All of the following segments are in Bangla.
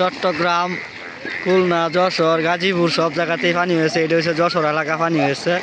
চট্টগ্রাম, খুলনা, যশোর, গাজীপুর সব জায়গাতেই পানি হয়েছে। এটা হচ্ছে যশোর এলাকা পানি হয়েছে।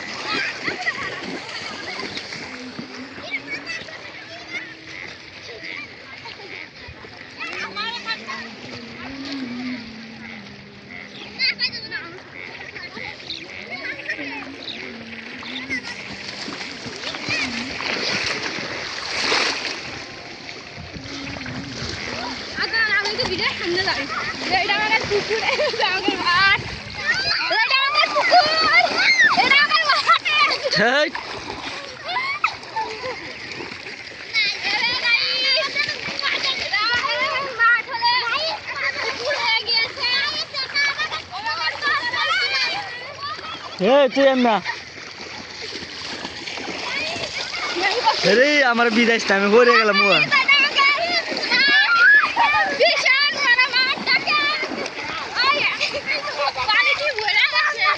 না আমার বিদায় আমি পড়ে গেলাম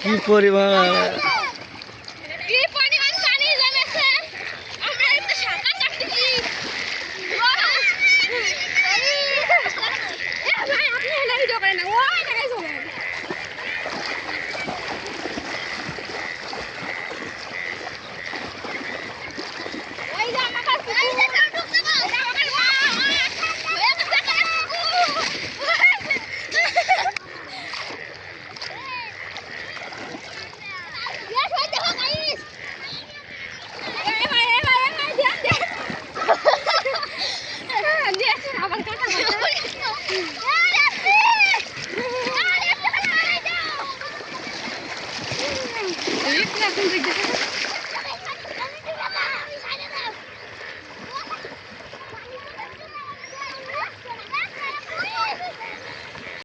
কি পরিমাণ